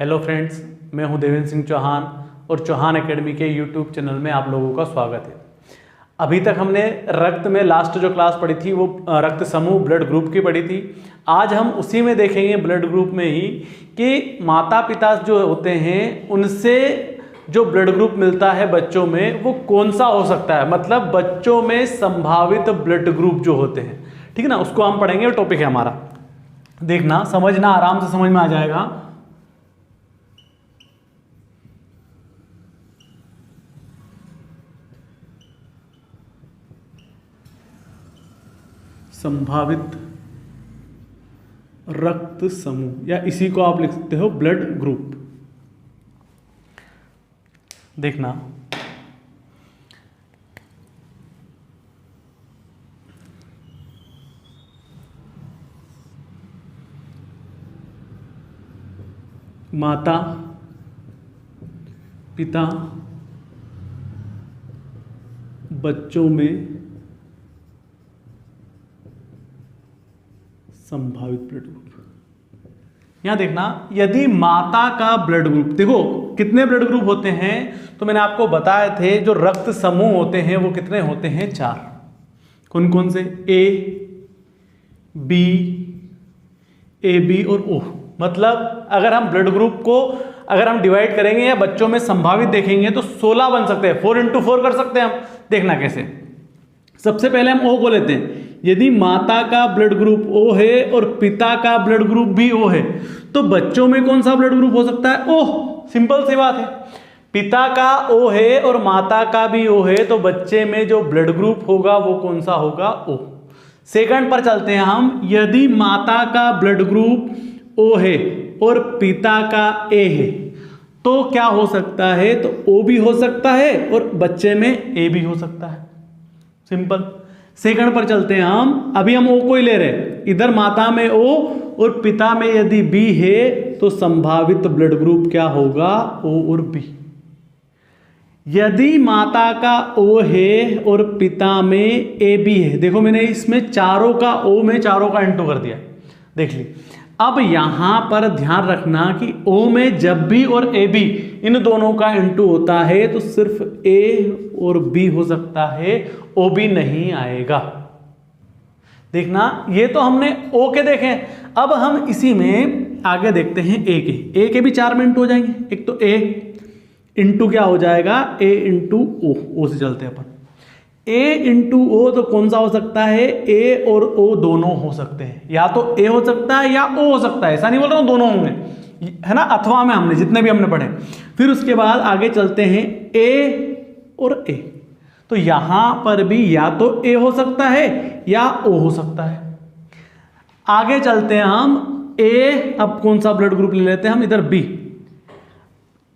Hello friends, मैं हूं देवेंद्र सिंह चौहान और चौहान एकेडमी के यूट्यूब चैनल में आप लोगों का स्वागत है। अभी तक हमने रक्त में लास्ट जो क्लास पढ़ी थी वो रक्त समूह ब्लड ग्रुप की पढ़ी थी। आज हम उसी में देखेंगे ब्लड ग्रुप में ही कि माता पिता जो होते हैं उनसे जो ब्लड ग्रुप मिलता है बच्चों में वो कौन सा हो सकता है, मतलब बच्चों में संभावित ब्लड ग्रुप जो होते हैं, ठीक है ना, उसको हम पढ़ेंगे। टॉपिक है हमारा, देखना समझना, आराम से समझ में आ जाएगा। संभावित रक्त समूह या इसी को आप लिख सकते हो ब्लड ग्रुप। देखना माता पिता बच्चों में संभावित ब्लड ग्रुप। यहां देखना, यदि माता का ब्लड ग्रुप, देखो कितने ब्लड ग्रुप होते हैं तो मैंने आपको बताए थे, जो रक्त समूह होते हैं वो कितने होते हैं? 4। कौन कौन से? ए बी, ए बी और ओ। मतलब अगर हम ब्लड ग्रुप को अगर हम डिवाइड करेंगे या बच्चों में संभावित देखेंगे तो 16 बन सकते हैं। 4 into 4 कर सकते हैं हम। देखना कैसे। सबसे पहले हम ओ को लेते हैं। यदि माता का ब्लड ग्रुप ओ है और पिता का ब्लड ग्रुप भी ओ है तो बच्चों में कौन सा ब्लड ग्रुप हो सकता है? ओ। सिंपल सी बात है, पिता का ओ है और माता का भी ओ है तो बच्चे में जो ब्लड ग्रुप होगा वो कौन सा होगा? ओ। सेकंड पर चलते हैं हम। यदि माता का ब्लड ग्रुप ओ है और पिता का ए है तो क्या हो सकता है? तो ओ भी हो सकता है और बच्चे में ए भी हो सकता है। सिंपल। सेकंड पर चलते हैं हम। अभी हम ओ को ही ले रहे हैं। इधर माता में ओ और पिता में यदि बी है तो संभावित ब्लड ग्रुप क्या होगा? ओ और बी। यदि माता का ओ है और पिता में ए बी है, देखो मैंने इसमें चारों का ओ में चारों का इंटू कर दिया, देख ली। अब यहां पर ध्यान रखना कि ओ में जब भी और ए बी इन दोनों का इंटू होता है तो सिर्फ ए और बी हो सकता है, ओ बी नहीं आएगा। देखना, ये तो हमने ओ के देखे। अब हम इसी में आगे देखते हैं ए के। ए के भी 4 में इंटू हो जाएंगे। एक तो ए इंटू क्या हो जाएगा? ए इंटू ओ। ओ से चलते हैं अपन। ए इंटू ओ तो कौन सा हो सकता है? ए और ओ दोनों हो सकते हैं। या तो ए हो सकता है या ओ हो सकता है, ऐसा नहीं बोल रहा हूं दोनों होंगे, है ना, अथवा में हमने जितने भी हमने पढ़े। फिर उसके बाद आगे चलते हैं ए और ए, तो यहां पर भी या तो ए हो सकता है या ओ हो सकता है। आगे चलते हैं हम। ए, अब कौन सा ब्लड ग्रुप ले लेते हैं हम? इधर बी।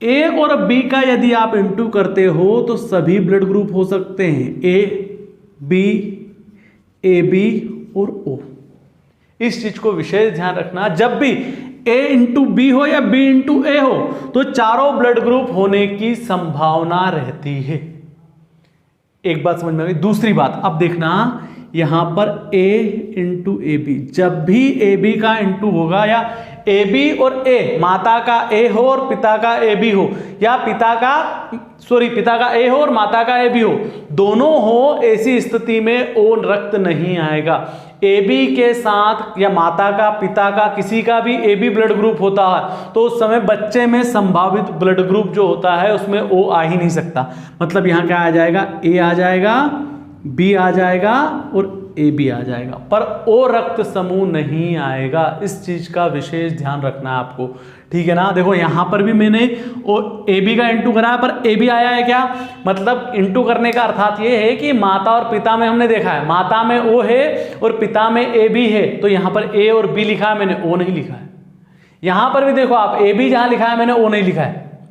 ए और बी का यदि आप इंटू करते हो तो सभी ब्लड ग्रुप हो सकते हैं, ए बी, ए बी और ओ। इस चीज को विशेष ध्यान रखना, जब भी ए इंटू बी हो या बी इंटू ए हो तो चारों ब्लड ग्रुप होने की संभावना रहती है। एक बात समझ में आ गई। दूसरी बात, अब देखना यहां पर ए इंटू ए बी, जब भी ए बी का इंटू होगा या ए बी और ए, माता का ए हो और पिता का ए बी हो, या पिता का ए हो और माता का ए बी हो, दोनों हो, ऐसी स्थिति में ओ रक्त नहीं आएगा। ए बी के साथ या माता का, पिता का, किसी का भी ए बी ब्लड ग्रुप होता है तो उस समय बच्चे में संभावित ब्लड ग्रुप जो होता है उसमें ओ आ ही नहीं सकता। मतलब यहां क्या आ जाएगा? ए आ जाएगा, बी आ जाएगा और ए बी आ जाएगा, पर ओ रक्त समूह नहीं आएगा। इस चीज का विशेष ध्यान रखना है आपको, ठीक है ना। देखो यहां पर भी मैंने ओ ए बी का इंटू करा पर ए बी आया है क्या? मतलब इंटू करने का अर्थात ये है कि माता और पिता में हमने देखा है, माता में ओ है और पिता में ए बी है, तो यहां पर ए और बी लिखा है, मैंने ओ नहीं लिखा है। यहां पर भी देखो आप, ए बी जहां लिखा है मैंने ओ नहीं लिखा है।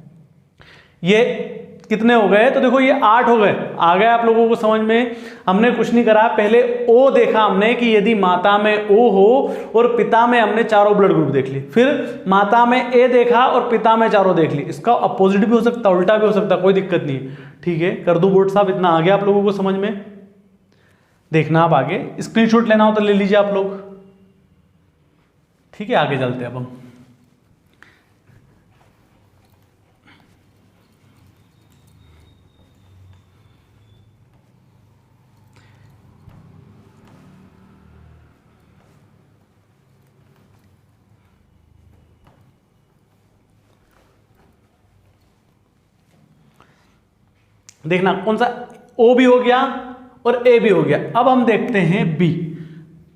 ये कितने हो गए? तो देखो ये 8 हो गए। आ गए आप लोगों को समझ में? हमने कुछ नहीं करा, पहले ओ देखा हमने कि यदि माता में ओ हो और पिता में हमने चारों ब्लड ग्रुप देख ली, फिर माता में ए देखा और पिता में चारों देख ली। इसका अपोजिट भी हो सकता, उल्टा भी हो सकता, कोई दिक्कत नहीं है, ठीक है। कर दूं बोर्ड साहब? इतना आ गया आप लोगों को समझ में? देखना आप आगे, स्क्रीनशॉट लेना हो तो ले लीजिए आप लोग, ठीक है। आगे चलते हैं अब हम। देखना कौन सा, ओ भी हो गया और ए भी हो गया। अब हम देखते हैं बी।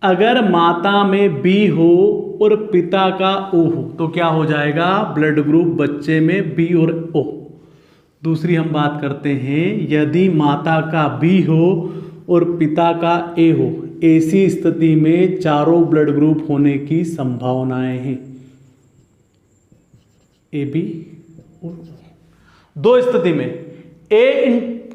अगर माता में बी हो और पिता का ओ हो तो क्या हो जाएगा, ब्लड ग्रुप बच्चे में बी और ओ। दूसरी हम बात करते हैं, यदि माता का बी हो और पिता का ए हो, ऐसी स्थिति में चारों ब्लड ग्रुप होने की संभावनाएं हैं, ए बी और ओ। दो स्थिति में,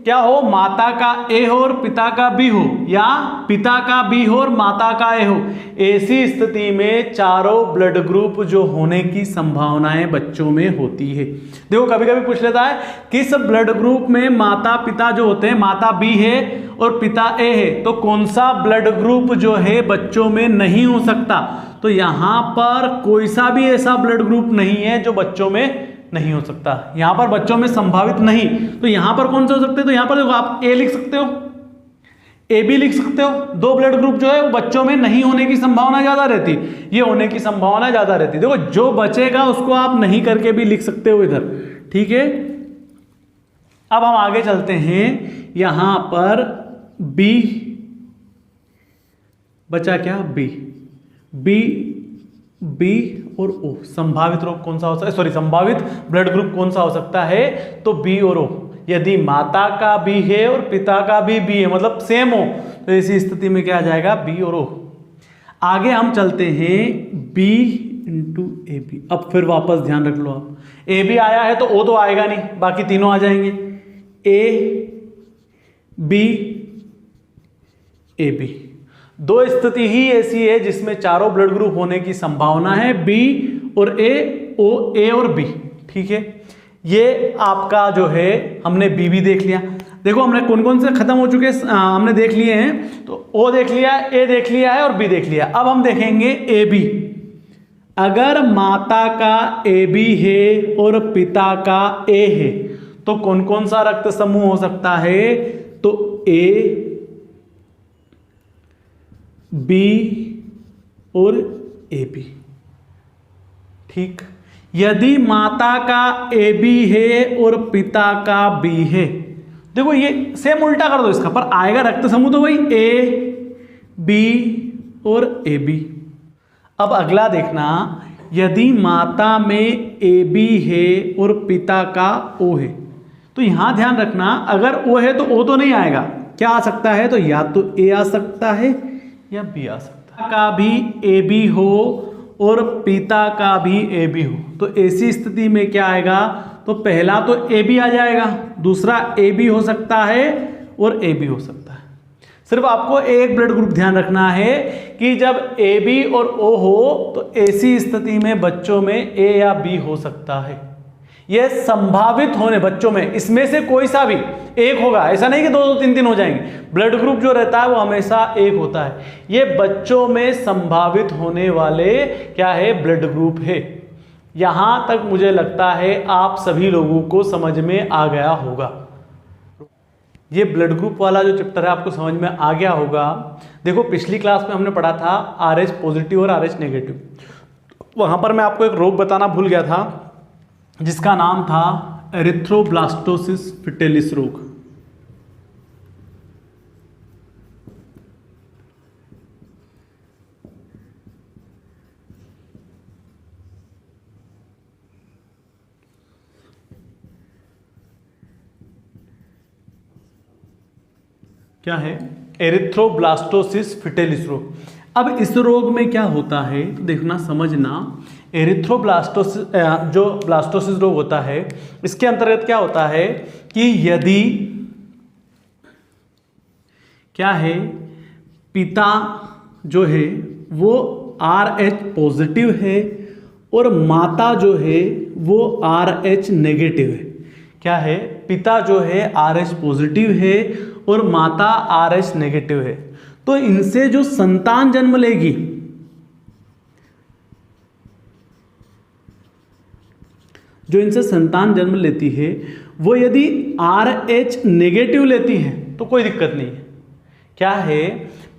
क्या हो, माता का ए हो और पिता का बी हो, या पिता का बी हो और माता का ए हो, ऐसी स्थिति में चारों ब्लड ग्रुप जो होने की संभावनाएं बच्चों में होती है। देखो कभी कभी पूछ लेता है किस ब्लड ग्रुप में माता पिता जो होते हैं, माता बी है और पिता ए है, तो कौन सा ब्लड ग्रुप जो है बच्चों में नहीं हो सकता। तो यहां पर कोई सा भी ऐसा ब्लड ग्रुप नहीं है जो बच्चों में नहीं हो सकता। यहां पर बच्चों में संभावित नहीं, तो यहां पर कौन से हो सकते हैं, तो यहां पर देखो आप ए लिख सकते हो, ए बी लिख सकते हो। दो ब्लड ग्रुप जो है वो बच्चों में नहीं होने की संभावना ज्यादा रहती, ये होने की संभावना ज्यादा रहती। देखो जो बचेगा उसको आप नहीं करके भी लिख सकते हो इधर, ठीक है। अब हम आगे चलते हैं, यहां पर बी बचा क्या, बी और ओ। संभावित रोग कौन सा हो सकता है, सॉरी संभावित ब्लड ग्रुप कौन सा हो सकता है, तो बी और ओ। यदि माता का बी है और पिता का भी बी है, मतलब सेम हो, तो ऐसी स्थिति में क्या आ जाएगा, बी और ओ। आगे हम चलते हैं, बी इंटू ए बी। अब फिर वापस ध्यान रख लो आप, ए बी आया है तो ओ तो आएगा नहीं, बाकी तीनों आ जाएंगे, ए बी ए बी। दो स्थिति ही ऐसी है जिसमें चारों ब्लड ग्रुप होने की संभावना है, बी और ए, ओ ए और बी, ठीक है। ये आपका जो है हमने बी भी देख लिया। देखो हमने कौन कौन से खत्म हो चुके हमने देख लिए हैं, तो ओ देख लिया, ए देख लिया है और बी देख लिया। अब हम देखेंगे ए बी। अगर माता का ए बी है और पिता का ए है तो कौन कौन सा रक्त समूह हो सकता है, तो ए बी और ए बी, ठीक। यदि माता का ए बी है और पिता का बी है, देखो ये सेम उल्टा कर दो इसका, पर आएगा रक्त समूह तो वही ए बी और ए बी। अब अगला देखना, यदि माता में ए बी है और पिता का ओ है, तो यहां ध्यान रखना अगर ओ है तो ओ तो नहीं आएगा, क्या आ सकता है, तो या तो ए आ सकता है या बी आ सकता है। का भी ए बी हो और पिता का भी ए बी हो, तो ऐसी स्थिति में क्या आएगा, तो पहला तो ए बी आ जाएगा, दूसरा ए बी हो सकता है और ए बी हो सकता है। सिर्फ आपको एक ब्लड ग्रुप ध्यान रखना है कि जब ए बी और ओ हो तो ऐसी स्थिति में बच्चों में ए या बी हो सकता है। यह संभावित होने बच्चों में, इसमें से कोई सा भी एक होगा, ऐसा नहीं कि दो दो तीन तीन हो जाएंगे। ब्लड ग्रुप जो रहता है वो हमेशा एक होता है। ये बच्चों में संभावित होने वाले क्या है, ब्लड ग्रुप है। यहां तक मुझे लगता है आप सभी लोगों को समझ में आ गया होगा। ये ब्लड ग्रुप वाला जो चैप्टर है आपको समझ में आ गया होगा। देखो पिछली क्लास में हमने पढ़ा था RH पॉजिटिव और RH नेगेटिव। वहां पर मैं आपको एक रोग बताना भूल गया था जिसका नाम था एरिथ्रोब्लास्टोसिस फिटेलिस रोग। क्या है, एरिथ्रोब्लास्टोसिस फिटेलिस रोग। अब इस रोग में क्या होता है तो देखना समझना, एरिथ्रोब्लास्टोसिस जो ब्लास्टोसिस रोग होता है इसके अंतर्गत क्या होता है कि यदि क्या है, पिता जो है वो RH पॉजिटिव है और माता जो है वो RH नेगेटिव है। क्या है, पिता जो है RH पॉजिटिव है और माता RH नेगेटिव है, तो इनसे जो संतान जन्म लेगी, जो इनसे संतान जन्म लेती है वो यदि RH नेगेटिव लेती है तो कोई दिक्कत नहीं है। क्या है,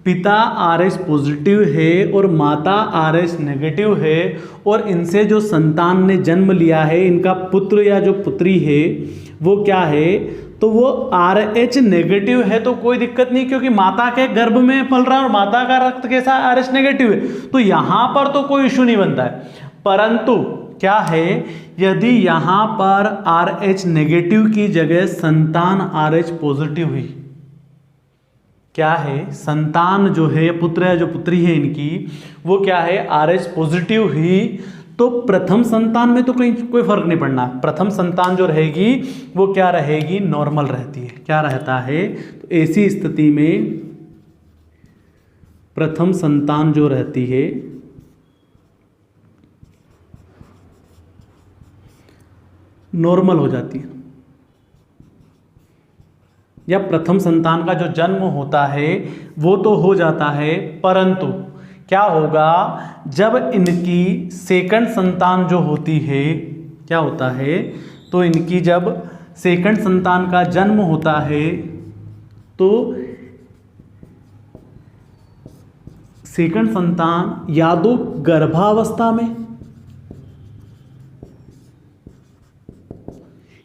पिता RH पॉजिटिव है और माता RH नेगेटिव है और इनसे जो संतान ने जन्म लिया है, इनका पुत्र या जो पुत्री है वो क्या है, तो वो RH नेगेटिव है तो कोई दिक्कत नहीं, क्योंकि माता के गर्भ में पल रहा है और माता का रक्त कैसा है, RH नेगेटिव है, तो यहां पर तो कोई इश्यू नहीं बनता है। परंतु क्या है, यदि यहां पर RH नेगेटिव की जगह संतान RH पॉजिटिव हुई, क्या है, संतान जो है, पुत्र है जो पुत्री है इनकी, वो क्या है, RH पॉजिटिव हुई, तो प्रथम संतान में तो कोई फर्क नहीं पड़ना। प्रथम संतान जो रहेगी वो क्या रहेगी, नॉर्मल रहती है। क्या रहता है, तो ऐसी स्थिति में प्रथम संतान जो रहती है नॉर्मल हो जाती है, या प्रथम संतान का जो जन्म होता है वो तो हो जाता है, परंतु क्या होगा, जब इनकी सेकंड संतान जो होती है, क्या होता है, तो इनकी जब सेकंड संतान का जन्म होता है तो सेकंड संतान या तो गर्भावस्था में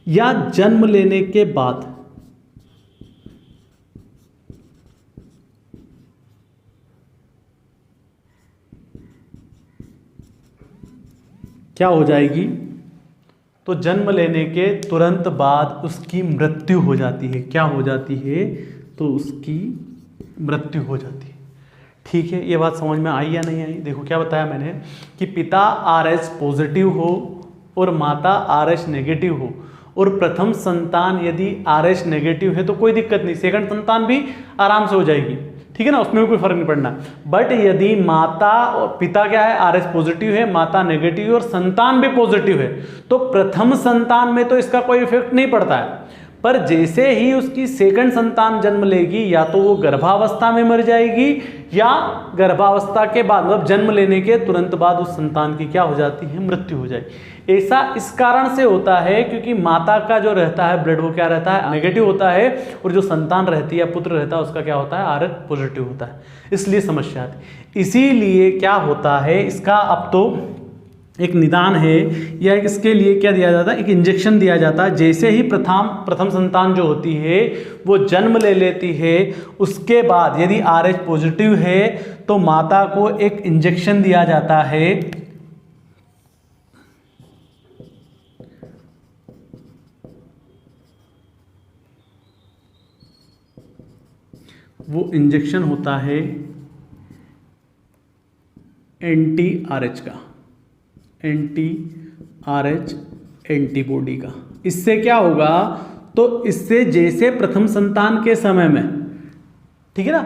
या जन्म लेने के बाद क्या हो जाएगी, तो जन्म लेने के तुरंत बाद उसकी मृत्यु हो जाती है। क्या हो जाती है, तो उसकी मृत्यु हो जाती है। ठीक है, ये बात समझ में आई या नहीं आई? देखो क्या बताया मैंने कि पिता RH पॉजिटिव हो और माता RH नेगेटिव हो, और प्रथम संतान यदि RH नेगेटिव है तो कोई दिक्कत नहीं, सेकंड संतान भी आराम से हो जाएगी, ठीक है ना, उसमें भी कोई फर्क नहीं पड़ना। बट यदि माता और पिता क्या है, RH पॉजिटिव है, माता नेगेटिव है और संतान भी पॉजिटिव है, तो प्रथम संतान में तो इसका कोई इफेक्ट नहीं पड़ता है। पर जैसे ही उसकी सेकंड संतान जन्म लेगी, या तो वो गर्भावस्था में मर जाएगी या गर्भावस्था के बाद, मतलब जन्म लेने के तुरंत बाद उस संतान की क्या हो जाती है, मृत्यु हो जाएगी। ऐसा इस कारण से होता है क्योंकि माता का जो रहता है ब्लड वो क्या रहता है, नेगेटिव होता है, और जो संतान रहती है, पुत्र रहता है, उसका क्या होता है, RH पॉजिटिव होता है, इसलिए समस्या आती है। इसीलिए क्या होता है, इसका अब तो एक निदान है, या इसके लिए क्या दिया जाता है, एक इंजेक्शन दिया जाता है। जैसे ही प्रथम संतान जो होती है वो जन्म ले लेती है, उसके बाद यदि RH पॉजिटिव है तो माता को एक इंजेक्शन दिया जाता है, वो इंजेक्शन होता है anti-RH का, anti-RH एंटीबॉडी का। इससे क्या होगा, तो इससे जैसे प्रथम संतान के समय में, ठीक है ना,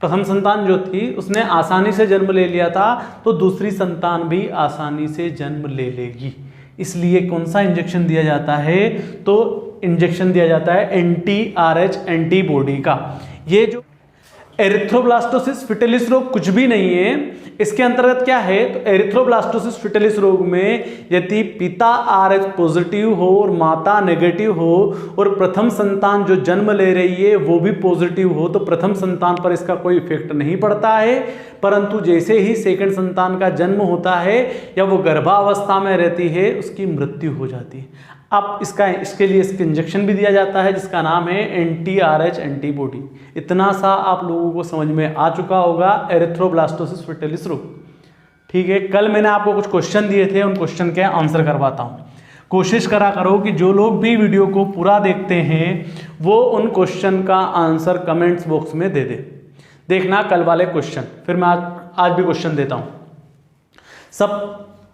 प्रथम संतान जो थी उसने आसानी से जन्म ले लिया था, तो दूसरी संतान भी आसानी से जन्म ले लेगी। इसलिए कौन सा इंजेक्शन दिया जाता है, तो इंजेक्शन दिया जाता है anti-RH एंटीबॉडी का। ये जो एरिथ्रोब्लास्टोसिस फिटिलिस रोग कुछ भी नहीं है, इसके अंतर्गत क्या है, तो एरिथ्रोब्लास्टोसिस फिटिलिस रोग में यदि पिता RH पॉजिटिव हो और माता नेगेटिव हो, और प्रथम संतान जो जन्म ले रही है वो भी पॉजिटिव हो, तो प्रथम संतान पर इसका कोई इफेक्ट नहीं पड़ता है। परंतु जैसे ही सेकंड संतान का जन्म होता है या वो गर्भावस्था में रहती है, उसकी मृत्यु हो जाती है। अब इसके लिए इसका इंजेक्शन भी दिया जाता है जिसका नाम है anti-RH एंटीबॉडी। इतना सा आप लोगों को समझ में आ चुका होगा एरिथ्रोब्लास्टोसिस फिटिलिस रोग। ठीक है, कल मैंने आपको कुछ क्वेश्चन दिए थे, उन क्वेश्चन के आंसर करवाता हूँ। कोशिश करा करो कि जो लोग भी वीडियो को पूरा देखते हैं वो उन क्वेश्चन का आंसर कमेंट्स बॉक्स में दे दे। देखना कल वाले क्वेश्चन, फिर मैं आज भी क्वेश्चन देता हूँ।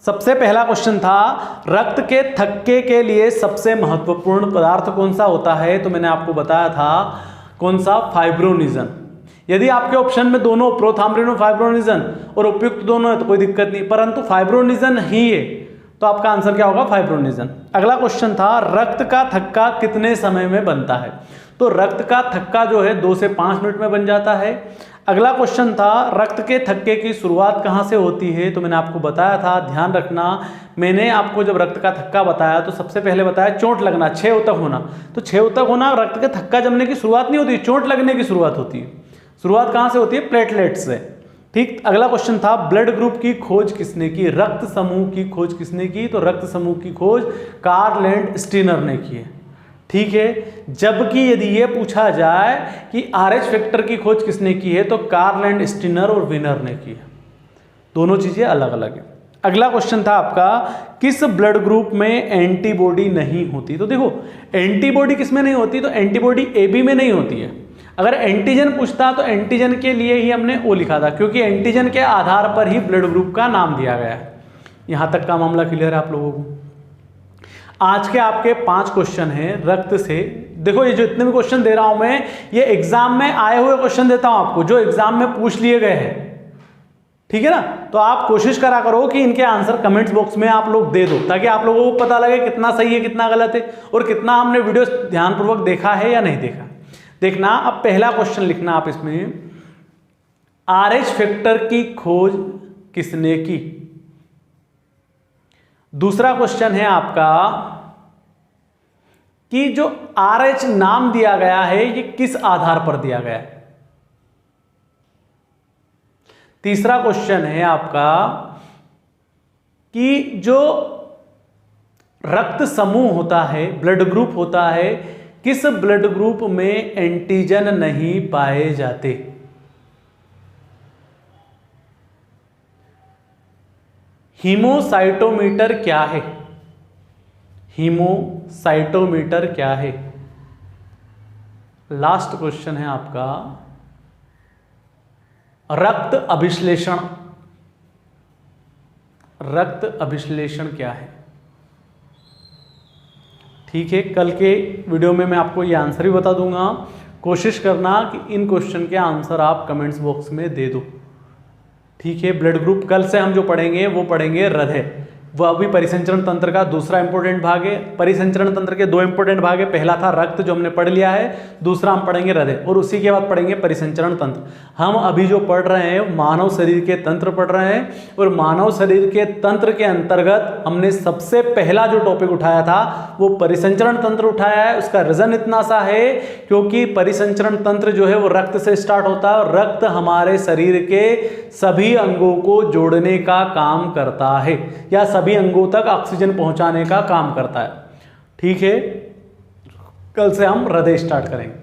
सबसे पहला क्वेश्चन था, रक्त के थक्के के लिए सबसे महत्वपूर्ण पदार्थ कौन सा होता है, तो मैंने आपको बताया था कौन सा, फाइब्रोनिजन। यदि आपके ऑप्शन में दोनों प्रोथाम्बरिन और फाइब्रोनिजन और उपयुक्त दोनों है तो कोई दिक्कत नहीं, परंतु फाइब्रोनिजन ही है तो आपका आंसर क्या होगा, फाइब्रोनिजन। अगला क्वेश्चन था, रक्त का थक्का कितने समय में बनता है, तो रक्त का थक्का जो है 2 से 5 मिनट में बन जाता है। अगला क्वेश्चन था, रक्त के थक्के की शुरुआत कहाँ से होती है, तो मैंने आपको बताया था, ध्यान रखना, मैंने आपको जब रक्त का थक्का बताया तो सबसे पहले बताया चोट लगना, 6 ऊतक होना। तो 6 ऊतक होना रक्त के थक्का जमने की शुरुआत नहीं होती, चोट लगने की शुरुआत होती है। शुरुआत कहाँ से होती है, प्लेटलेट्स से। ठीक, अगला क्वेश्चन था, ब्लड ग्रुप की खोज किसने की, रक्त समूह की खोज किसने की, तो रक्त समूह की खोज कार्ल एंड स्टीनर ने की है। ठीक है। जबकि यदि ये पूछा जाए कि RH फैक्टर की खोज किसने की है, तो कार्ल एंड स्टिनर और विनर ने की है। दोनों चीजें अलग अलग है। अगला क्वेश्चन था आपका, किस ब्लड ग्रुप में एंटीबॉडी नहीं होती? तो देखो एंटीबॉडी किस में नहीं होती, तो एंटीबॉडी AB में नहीं होती है। अगर एंटीजन पूछता तो एंटीजन के लिए ही हमने O लिखा था, क्योंकि एंटीजन के आधार पर ही ब्लड ग्रुप का नाम दिया गया है। यहां तक का मामला क्लियर है आप लोगों को? आज के आपके 5 क्वेश्चन हैं रक्त से। देखो ये जो इतने भी क्वेश्चन दे रहा हूं मैं, ये एग्जाम में आए हुए क्वेश्चन देता हूं आपको, जो एग्जाम में पूछ लिए गए हैं, ठीक है ना। तो आप कोशिश करा करो कि इनके आंसर कमेंट्स बॉक्स में आप लोग दे दो, ताकि आप लोगों को पता लगे कितना सही है कितना गलत है और कितना हमने वीडियो ध्यानपूर्वक देखा है या नहीं देखा। देखना, अब पहला क्वेश्चन लिखना आप इसमें, RH फैक्टर की खोज किसने की? दूसरा क्वेश्चन है आपका कि जो RH नाम दिया गया है ये किस आधार पर दिया गया है? तीसरा क्वेश्चन है आपका कि जो रक्त समूह होता है, ब्लड ग्रुप होता है, किस ब्लड ग्रुप में एंटीजन नहीं पाए जाते? हीमोसाइटोमीटर क्या है? हीमोसाइटोमीटर क्या है? लास्ट क्वेश्चन है आपका, रक्त अभिश्लेषण। रक्त अभिश्लेषण क्या है? ठीक है, कल के वीडियो में मैं आपको ये आंसर भी बता दूंगा। कोशिश करना कि इन क्वेश्चन के आंसर आप कमेंट्स बॉक्स में दे दो, ठीक है। ब्लड ग्रुप कल से हम जो पढ़ेंगे वो पढ़ेंगे हृदय, वह अभी परिसंचरण तंत्र का दूसरा इंपॉर्टेंट भाग है। परिसंचरण तंत्र के 2 इंपॉर्टेंट भाग है, पहला था रक्त जो हमने पढ़ लिया है, दूसरा हम पढ़ेंगे हृदय, और उसी के बाद पढ़ेंगे परिसंचरण तंत्र। हम अभी जो पढ़ रहे हैं मानव शरीर के तंत्र पढ़ रहे हैं, और मानव शरीर के तंत्र के अंतर्गत हमने सबसे पहला जो टॉपिक उठाया था वो परिसंचरण तंत्र उठाया है। उसका रीजन इतना सा है क्योंकि परिसंचरण तंत्र जो है वो रक्त से स्टार्ट होता है, और रक्त हमारे शरीर के सभी अंगों को जोड़ने का काम करता है, या सभी अंगों तक ऑक्सीजन पहुंचाने का काम करता है, ठीक है। कल से हम हृदय स्टार्ट करेंगे।